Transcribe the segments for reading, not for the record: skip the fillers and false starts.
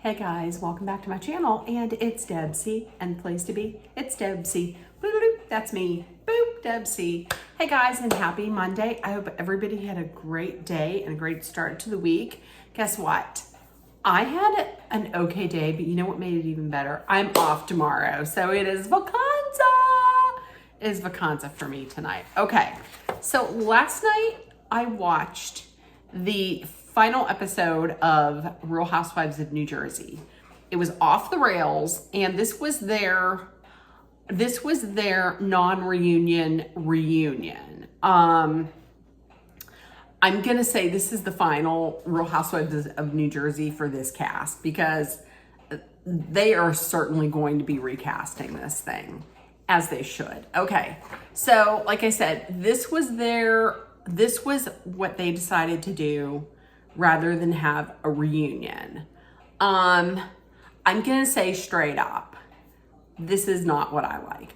Hey guys, welcome back to my channel, and it's Debsy, and place to be, it's Debsy. Boop, that's me. Boop, Debsy. Hey guys, and happy Monday. I hope everybody had a great day and a great start to the week. Guess what? I had an okay day, but you know what made it even better? I'm off tomorrow, so it is vacanza. It is vacanza for me tonight. Okay, so last night I watched the final episode of Real Housewives of New Jersey. It was off the rails, and this was their non-reunion reunion. I'm gonna say this is the final Real Housewives of New Jersey for this cast, because they are certainly going to be recasting this thing, as they should. Okay, so like I said, this was what they decided to do rather than have a reunion. I'm gonna say straight up, this is not what I like.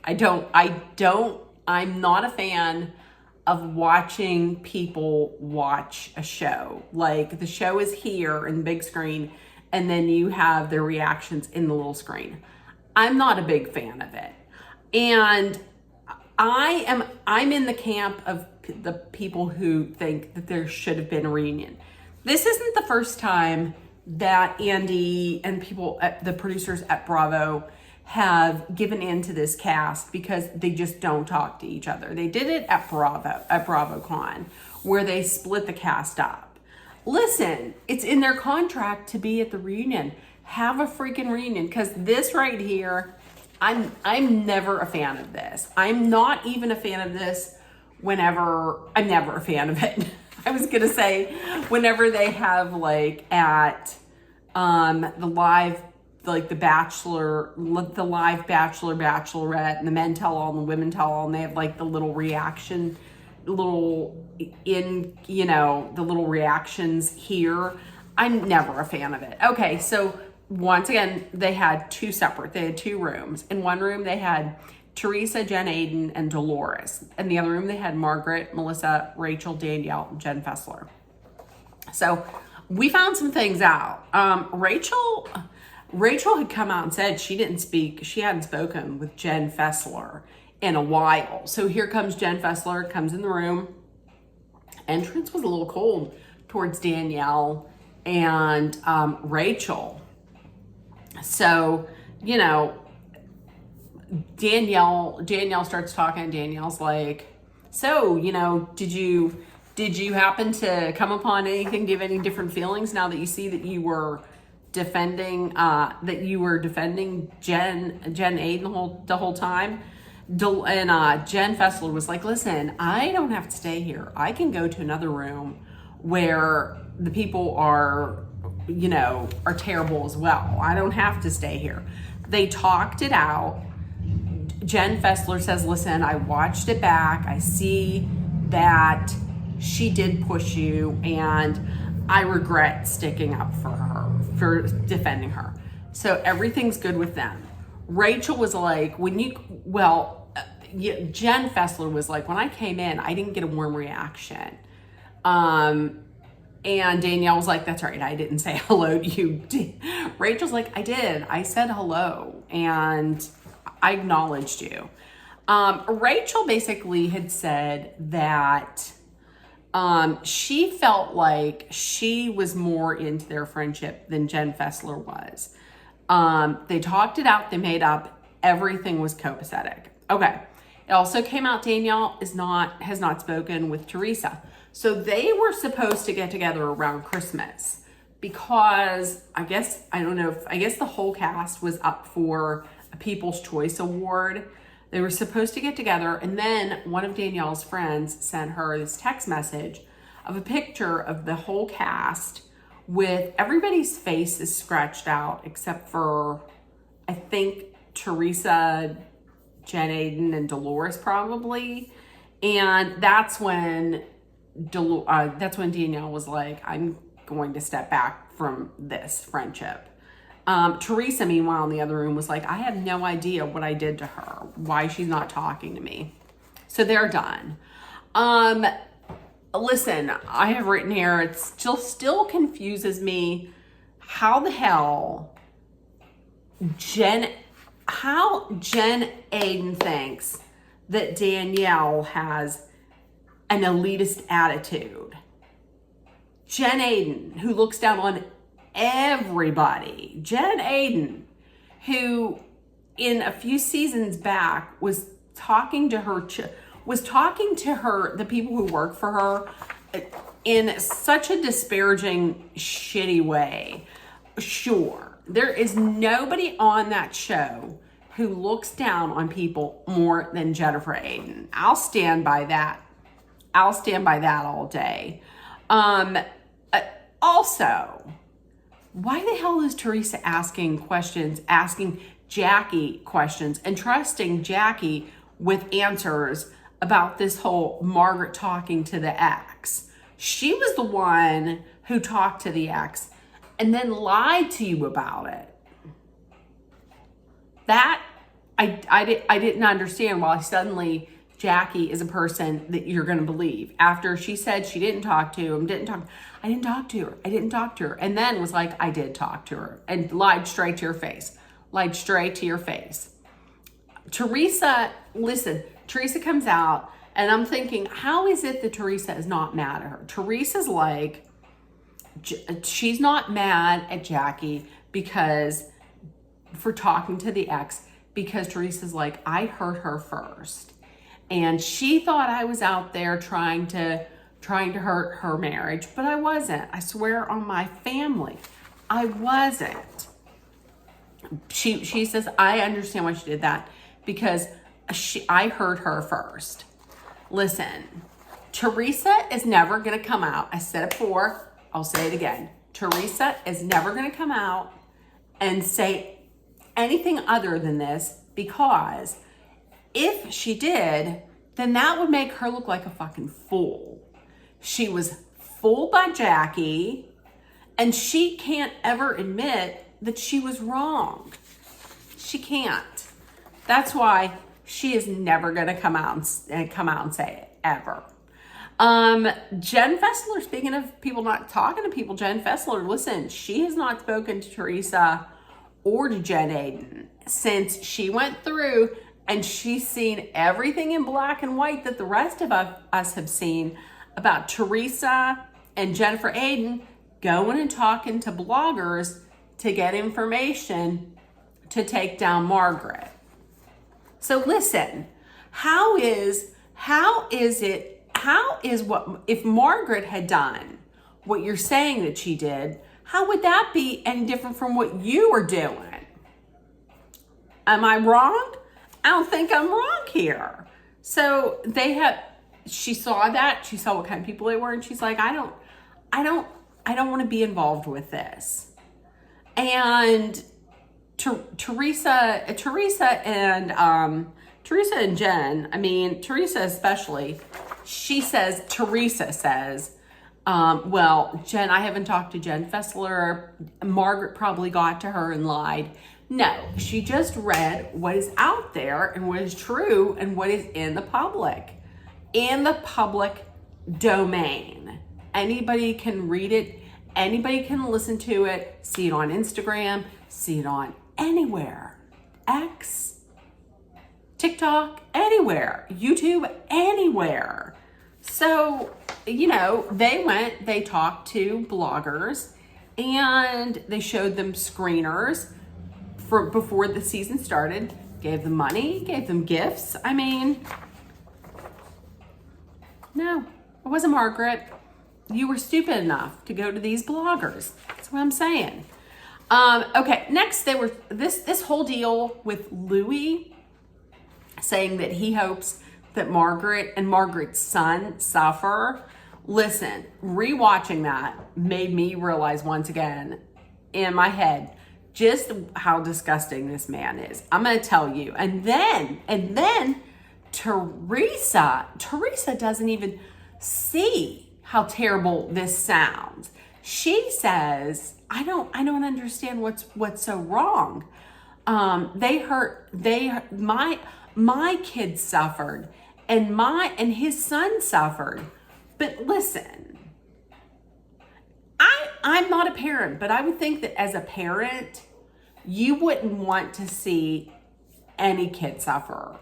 I'm not a fan of watching people watch a show. Like, the show is here in the big screen, and then you have their reactions in the little screen. I'm not a big fan of it. And I'm in the camp of the people who think that there should have been a reunion. This isn't the first time that Andy and the producers at Bravo have given in to this cast because they just don't talk to each other. They did it at BravoCon, where they split the cast up. Listen, it's in their contract to be at the reunion. Have a freaking reunion, because this right here, I'm never a fan of this. I'm not even a fan of this I'm never a fan of it. I was gonna say, whenever they have like at the live, like the live bachelorette, and the men tell all and the women tell all, and they have like the little reaction, the little reactions here. I'm never a fan of it. Okay, so once again, they had two rooms. In one room, they had Teresa, Jen Aydin, and Dolores. In the other room, they had Margaret, Melissa, Rachel, Danielle, and Jen Fessler. So we found some things out. Rachel had come out and said she hadn't spoken with Jen Fessler in a while. So here comes Jen Fessler, comes in the room. Entrance was a little cold towards Danielle and Rachel. So, Danielle starts talking. Danielle's like, so, did you happen to come upon anything? Do you have any different feelings now that you see that you were defending Jen Aydin the whole time? And Jen Fessler was like, listen, I don't have to stay here. I can go to another room where the people are terrible as well. I don't have to stay here. They talked it out. Jen Fessler says, listen, I watched it back. I see that she did push you, and I regret sticking up for her, for defending her. So everything's good with them. Rachel was like, Jen Fessler was like, when I came in, I didn't get a warm reaction. And Danielle was like, that's right, I didn't say hello to you. Rachel's like, I did. I said hello, and I acknowledged you. Rachel basically had said that she felt like she was more into their friendship than Jen Fessler was. They talked it out. They made up. Everything was copacetic. Okay. It also came out Danielle has not spoken with Teresa. So they were supposed to get together around Christmas, because I guess the whole cast was up for a People's Choice Award. They were supposed to get together, and then one of Danielle's friends sent her this text message of a picture of the whole cast with everybody's faces scratched out except for, I think, Teresa, Jen Aydin, and Dolores probably. And that's when Danielle was like, I'm going to step back from this friendship. Teresa, meanwhile, in the other room was like, I have no idea what I did to her, why she's not talking to me. So they're done. Listen, I have written here, it still confuses me how the hell how Jen Aiden thinks that Danielle has an elitist attitude. Jen Aiden, who looks down on everybody. Jen Aiden, who in a few seasons back was talking to her, the people who work for her, in such a disparaging, shitty way. Sure, there is nobody on that show who looks down on people more than Jennifer Aiden. I'll stand by that. I'll stand by that all day. Also, why the hell is Teresa asking Jackie questions and trusting Jackie with answers about this whole Margaret talking to the ex? She was the one who talked to the ex and then lied to you about it. That I didn't understand why suddenly Jackie is a person that you're going to believe. After she said she didn't talk to him, I didn't talk to her. And then was like, I did talk to her, and lied straight to your face. Teresa, listen, Teresa comes out and I'm thinking, how is it that Teresa is not mad at her? Teresa's like, she's not mad at Jackie for talking to the ex, because Teresa's like, I hurt her first. And she thought I was out there trying to hurt her marriage, but I wasn't. I swear on my family, I wasn't. She says, I understand why she did that, because I hurt her first. Listen, Teresa is never going to come out. I said it before, I'll say it again. Teresa is never going to come out and say anything other than this, because if she did, then that would make her look like a fucking fool. She was fooled by Jackie, and she can't ever admit that she was wrong. She can't. That's why she is never going to come out and say it, ever. Jen Fessler, speaking of people not talking to people, Jen Fessler, listen, she has not spoken to Teresa or to Jen Aiden since she went through and she's seen everything in black and white that the rest of us have seen about Teresa and Jennifer Aiden going and talking to bloggers to get information to take down Margaret. So listen, if Margaret had done what you're saying that she did, how would that be any different from what you were doing? Am I wrong? I don't think I'm wrong here. So she saw that, she saw what kind of people they were, and she's like, I don't want to be involved with this. And Teresa and Jen, I mean, Teresa especially, Teresa says, well, Jen, I haven't talked to Jen Fessler. Margaret probably got to her and lied. No, she just read what is out there and what is true and what is in the public domain. Anybody can read it. Anybody can listen to it, see it on Instagram, see it on anywhere. X, TikTok, anywhere. YouTube, anywhere. So, they talked to bloggers and they showed them screeners before the season started, gave them money, gave them gifts. I mean, no, it wasn't Margaret. You were stupid enough to go to these bloggers. That's what I'm saying. Okay, next this whole deal with Louis saying that he hopes that Margaret and Margaret's son suffer. Listen, rewatching that made me realize once again in my head just how disgusting this man is. I'm going to tell you. And then Teresa doesn't even see how terrible this sounds. She says, I don't understand what's so wrong. My kids suffered and his son suffered. But listen, I'm not a parent, but I would think that as a parent, you wouldn't want to see any kid suffer.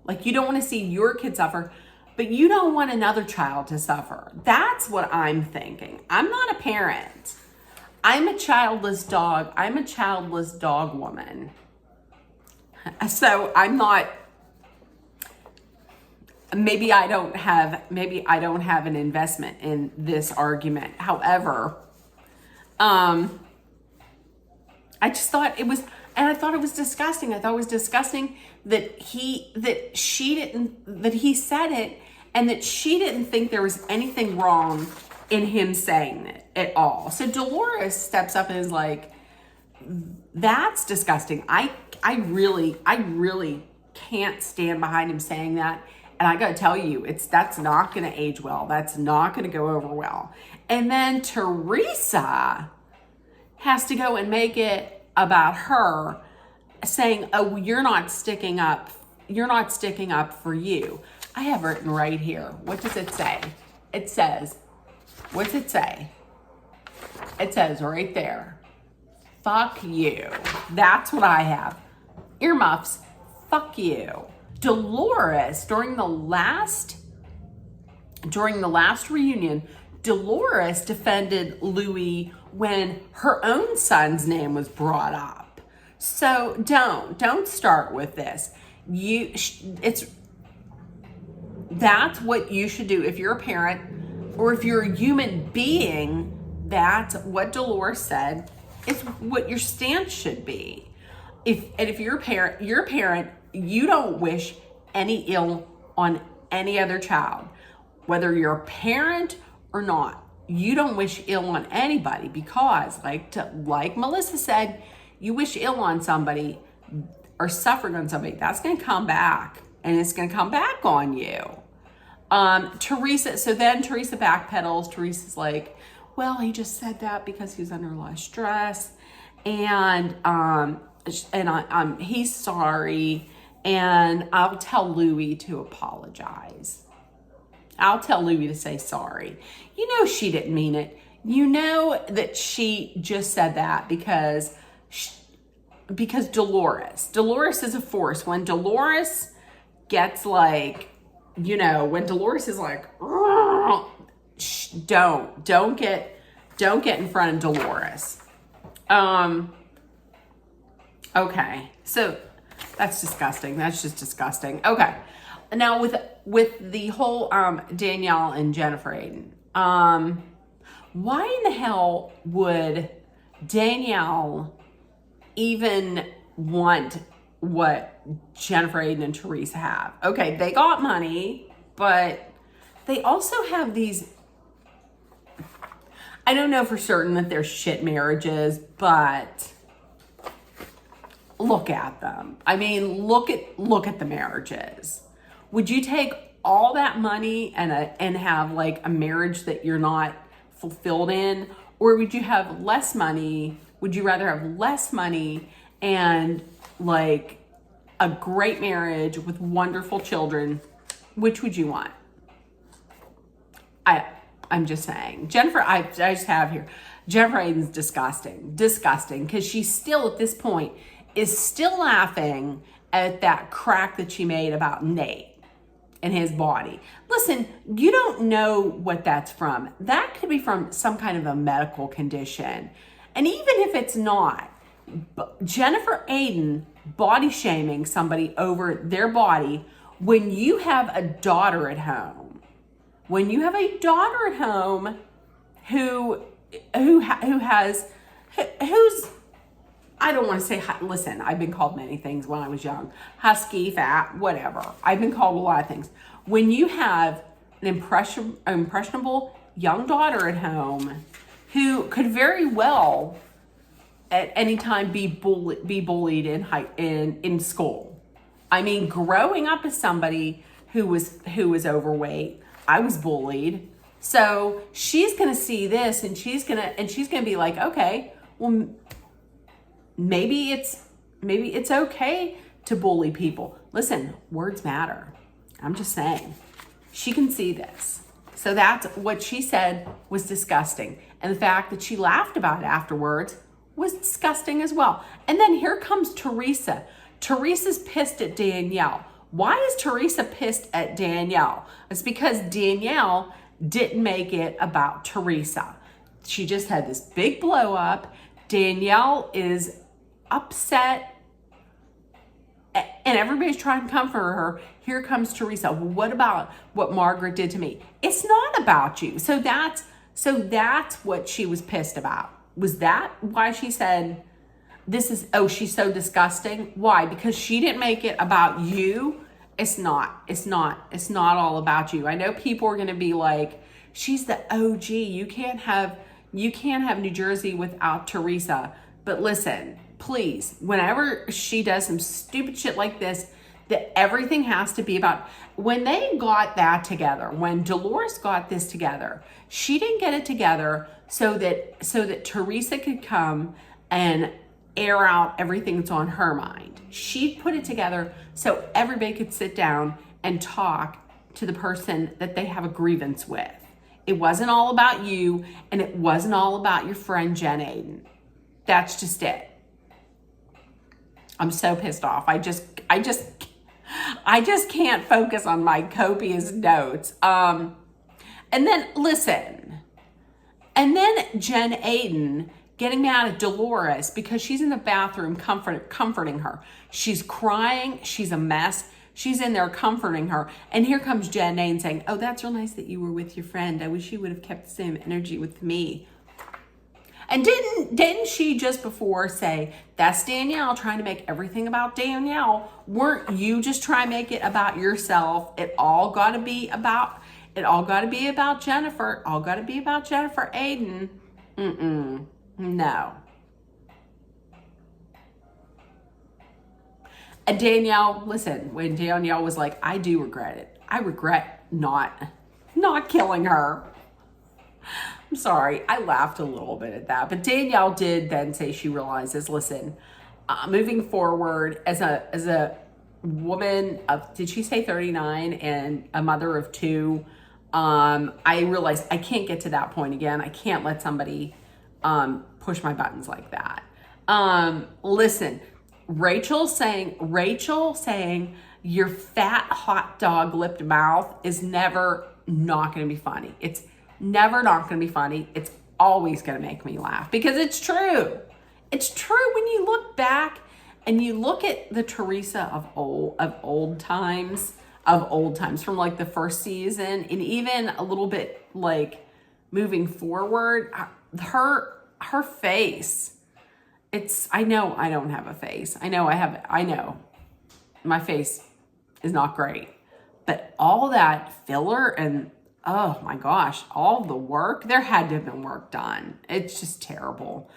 Like, you don't want to see your kid suffer, but you don't want another child to suffer. That's what I'm thinking. I'm not a parent. I'm a childless dog. I'm a childless dog woman. So I'm not, maybe I don't have an investment in this argument. However, I just thought it was, and I thought it was disgusting. I thought it was disgusting that he said it, and that she didn't think there was anything wrong in him saying it at all. So Dolores steps up and is like, that's disgusting. I really can't stand behind him saying that. And I gotta tell you, that's not gonna age well. That's not gonna go over well. And then Teresa has to go and make it about her, saying, oh, you're not sticking up for you. I have written right here. What does it say? It says, what's it say? It says right there, fuck you. That's what I have. Earmuffs, fuck you. Dolores, during the last reunion, Dolores defended Louis when her own son's name was brought up. So don't start with this. That's what you should do if you're a parent or if you're a human being. That's what Dolores said is what your stance should be. If you're a parent, you don't wish any ill on any other child, whether you're a parent or not. You don't wish ill on anybody, because like Melissa said, you wish ill on somebody or suffering on somebody, that's going to come back, and it's going to come back on you. Teresa backpedals. Teresa's like, well, he just said that because he was under a lot of stress, and he's sorry, and I'll tell Louis to apologize. I'll tell Louis to say sorry. You know she didn't mean it. You know that she just said that because Dolores is a force. When Dolores gets like, when Dolores is like, don't get in front of Dolores. Okay, so that's disgusting. That's just disgusting. Okay, now with the whole Danielle and Jennifer Aydin, why in the hell would Danielle even want what Jennifer Aydin and Teresa have? Okay, they got money, but they also have these, I don't know for certain that they're shit marriages, but look at them. I mean, look at the marriages. Would you take all that money and have like a marriage that you're not fulfilled in? Or would you have less money? Would you rather have less money and like a great marriage with wonderful children? Which would you want? I'm just saying. Jennifer, I just have here, Jennifer Aydin's disgusting, because she's still at this point is still laughing at that crack that she made about Nate and his body. Listen, you don't know what that's from. That could be from some kind of a medical condition. And even if it's not, Jennifer Aydin body shaming somebody over their body when you have a daughter at home. When you have a daughter at home who's I don't want to say, listen, I've been called many things when I was young. Husky, fat, whatever. I've been called a lot of things. When you have an impressionable young daughter at home who could very well at any time be bullied in school. I mean, growing up as somebody who was overweight, I was bullied. So she's going to see this and she's going to be like, okay, well, maybe it's okay to bully people. Listen, words matter. I'm just saying. She can see this. So that's what she said was disgusting. And the fact that she laughed about it afterwards was disgusting as well. And then here comes Teresa. Teresa's pissed at Danielle. Why is Teresa pissed at Danielle? It's because Danielle didn't make it about Teresa. She just had this big blow up. Danielle is upset and everybody's trying to comfort her. Here comes Teresa. Well, what about what Margaret did to me? It's not about you. So that's what she was pissed about. Was that why she said, this is, oh, she's so disgusting? Why? Because she didn't make it about you? It's not all about you. I know people are going to be like, she's the OG. You can't have New Jersey without Teresa. But listen, please, whenever she does some stupid shit like this, that everything has to be about, when they got that together, when Dolores got this together, she didn't get it together so that Teresa could come and air out everything that's on her mind. She put it together so everybody could sit down and talk to the person that they have a grievance with. It wasn't all about you, and it wasn't all about your friend Jen Aiden. That's just it. I'm so pissed off. I just can't focus on my copious notes. And then listen. And then Jen Aiden getting mad at Dolores because she's in the bathroom comforting her. She's crying. She's a mess. She's in there comforting her. And here comes Jen Aiden saying, oh, that's real nice that you were with your friend. I wish you would have kept the same energy with me. And didn't she just before say, that's Danielle trying to make everything about Danielle? Weren't you just trying to make it about yourself? It all got to be about Jennifer. All got to be about Jennifer Aiden. No. And Danielle, listen, when Danielle was like, I do regret it. I regret not killing her. I'm sorry, I laughed a little bit at that. But Danielle did then say she realizes, listen, moving forward as a woman of, did she say 39 and a mother of 2, I realized I can't get to that point again. I can't let somebody push my buttons like that. Listen, Rachel saying your fat hot dog lipped mouth is never not going to be funny. It's never not going to be funny. It's always going to make me laugh because it's true. It's true when you look back and you look at the Teresa of old times from like the first season and even a little bit like moving forward, her face. I know I don't have a face. I know my face is not great, but all that filler and oh my gosh, all the work, there had to have been work done. It's just terrible.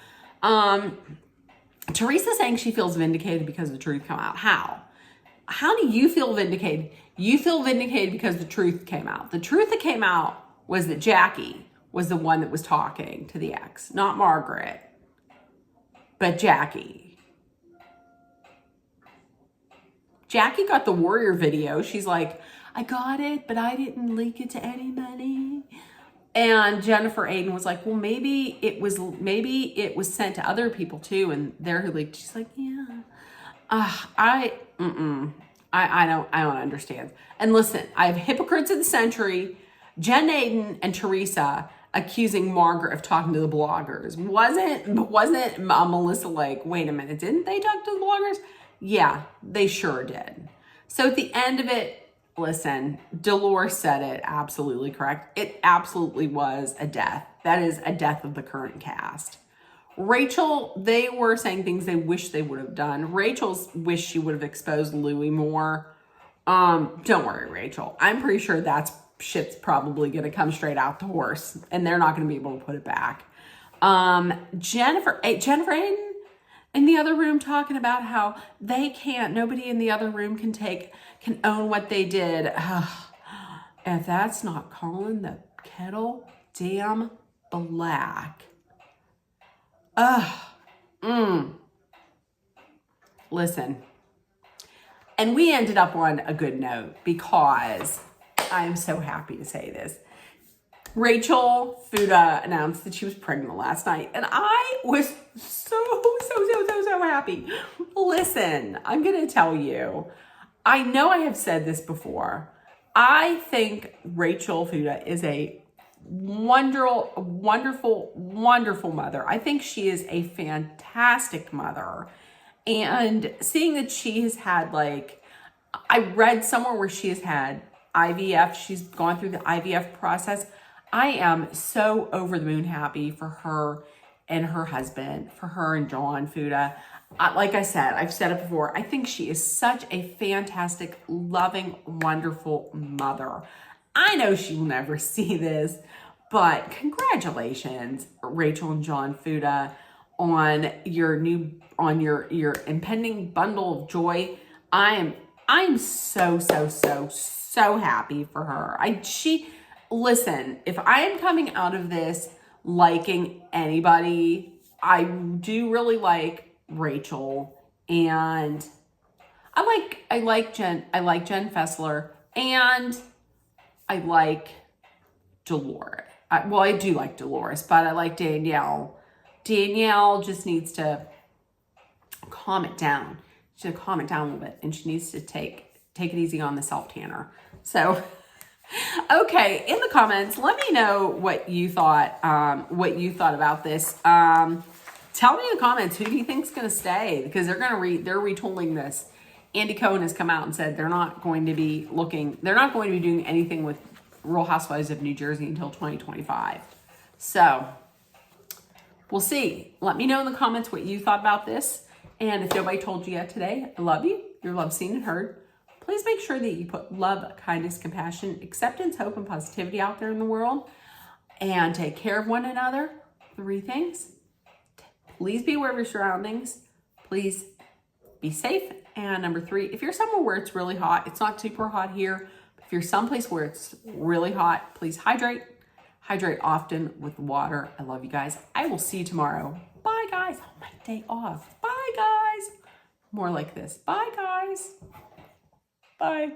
Teresa saying she feels vindicated because the truth came out. How do you feel vindicated? You feel vindicated because the truth came out. The truth that came out was that Jackie was the one that was talking to the ex, not Margaret, but Jackie. Jackie got the warrior video. She's like, I got it, but I didn't leak it to anybody. And Jennifer Aiden was like, well, maybe it was sent to other people too, and they're who leaked. She's like, yeah. I don't understand. And listen, I have hypocrites of the century, Jen Aiden and Teresa accusing Margaret of talking to the bloggers. Wasn't Melissa like, wait a minute, didn't they talk to the bloggers? Yeah, they sure did. So at the end of it, listen, Dolores said it absolutely correct. It absolutely was a death. That is a death of the current cast. Rachel, they were saying things they wish they would have done. Rachel's wish she would have exposed Louis more. Don't worry, Rachel. I'm pretty sure that's shit's probably going to come straight out the horse, and they're not going to be able to put it back. Jennifer Aiden in the other room talking about how nobody in the other room can own what they did. If that's not calling the kettle damn black. Listen. And we ended up on a good note because I am so happy to say this. Rachel Fuda announced that she was pregnant last night, and I was so happy. Listen, I'm going to tell you, I know I have said this before. I think Rachel Fuda is a wonderful mother. I think she is a fantastic mother. And seeing that she has had, like, I read somewhere where she has had IVF, she's gone through the IVF process. I am so over the moon happy for her and her husband, for her and John Fuda. Like I said, I've said it before, I think she is such a fantastic, loving, wonderful mother. I know she will never see this, but congratulations, Rachel and John Fuda, on your impending bundle of joy. I'm so happy for her. Listen, if I am coming out of this liking anybody, I do really like Rachel, and I like Jen Fessler, and I like Dolores. I do like Dolores, but I like Danielle. Danielle just needs to calm it down. She should calm it down a little bit, and she needs to take it easy on the self-tanner. So, okay, in the comments, let me know what you thought about this. Tell me in the comments, who do you think is going to stay? Because they're retooling this. Andy Cohen has come out and said they're not going to be doing anything with Real Housewives of New Jersey until 2025. So, we'll see. Let me know in the comments what you thought about this. And if nobody told you yet today, I love you. You're loved, seen, and heard. Please make sure that you put love, kindness, compassion, acceptance, hope, and positivity out there in the world. And take care of one another. 3 things. Please be aware of your surroundings. Please be safe. And number 3, if you're somewhere where it's really hot, it's not super hot here, but if you're someplace where it's really hot, please hydrate. Hydrate often with water. I love you guys. I will see you tomorrow. Bye, guys. Oh, my day off. Bye, guys. More like this. Bye, guys. Bye.